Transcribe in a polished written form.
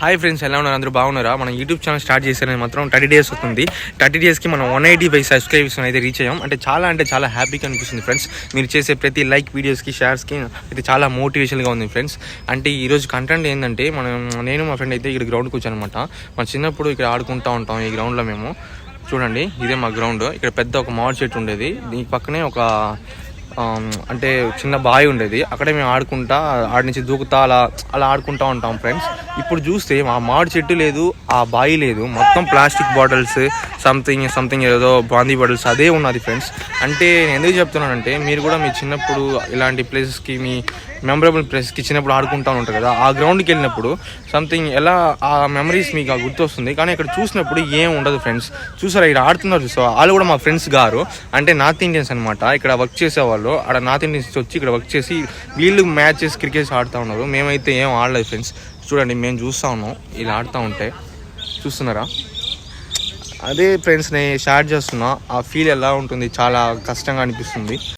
Hi friends, ఎలా ఉన్నారు? అందరూ బాగున్నారా? మనం యూట్యూబ్ ఛానల్ స్టార్ట్ చేసేది మాత్రం 30 days అవుతుంది. 30 daysకి మనం 185 సబ్స్క్రైబర్స్ అయితే రీచ్ అయ్యాం. అంటే చాలా హ్యాపీగా అనిపిస్తుంది ఫ్రెండ్స్. మీరు చేసే ప్రతి లైక్ వీడియోస్కి, షేర్స్కి అయితే చాలా మోటివేషన్గా ఉంది ఫ్రెండ్స్. అంటే ఈరోజు కంటెంట్ ఏంటంటే, నేను మా ఫ్రెండ్ అయితే ఇక్కడ గ్రౌండ్కి వచ్చాను అనమాట. మన చిన్నప్పుడు ఇక్కడ ఆడుకుంటూ ఉంటాం ఈ గ్రౌండ్లో మేము. చూడండి, ఇదే మా గ్రౌండ్. ఇక్కడ పెద్ద ఒక మామిడి చెట్టు ఉండేది. దీని పక్కనే ఒక అంటే చిన్న బావి ఉండేది. అక్కడే మేము ఆడుకుంటా ఆడి నుంచి దూకుతా అలా ఆడుకుంటూ ఉంటాం ఫ్రెండ్స్. ఇప్పుడు చూస్తే ఆ మామిడి చెట్టు లేదు, ఆ బావి లేదు, మొత్తం ప్లాస్టిక్ బాటిల్స్ సంథింగ్ ఏదో బాందీ బాటిల్స్ అదే ఉన్నది ఫ్రెండ్స్. అంటే నేను ఎందుకు చెప్తున్నానంటే, మీరు కూడా మీ చిన్నప్పుడు ఇలాంటి ప్లేసెస్కి, మీ మెమరబుల్ ప్లేసెస్కి చిన్నప్పుడు ఆడుకుంటూ ఉంటారు కదా, ఆ గ్రౌండ్కి వెళ్ళినప్పుడు సంథింగ్ ఎలా ఆ మెమరీస్ మీకు గుర్తొస్తుంది. కానీ ఇక్కడ చూసినప్పుడు ఏం ఉండదు ఫ్రెండ్స్. చూసారా, ఇక్కడ ఆడుతున్నారు చూసారా, వాళ్ళు కూడా మా ఫ్రెండ్స్ గారు. అంటే నార్త్ ఇండియన్స్ అనమాట. ఇక్కడ వర్క్ చేసేవాళ్ళు ఆడ నార్త్ ఇండియన్స్ వచ్చి ఇక్కడ వర్క్ చేసి వీళ్ళు మ్యాచెస్ క్రికెట్స్ ఆడుతూ ఉన్నారు. మేమైతే ఏం ఆడలేదు ఫ్రెండ్స్. చూడండి, మేము చూస్తూ ఉన్నాం ఇలా ఆడుతూ ఉంటే. చూస్తున్నారా? అదే ఫ్రెండ్స్ నేను షేర్ చేస్తున్నా. ఆ ఫీల్ ఎలా ఉంటుంది, చాలా కష్టంగా అనిపిస్తుంది.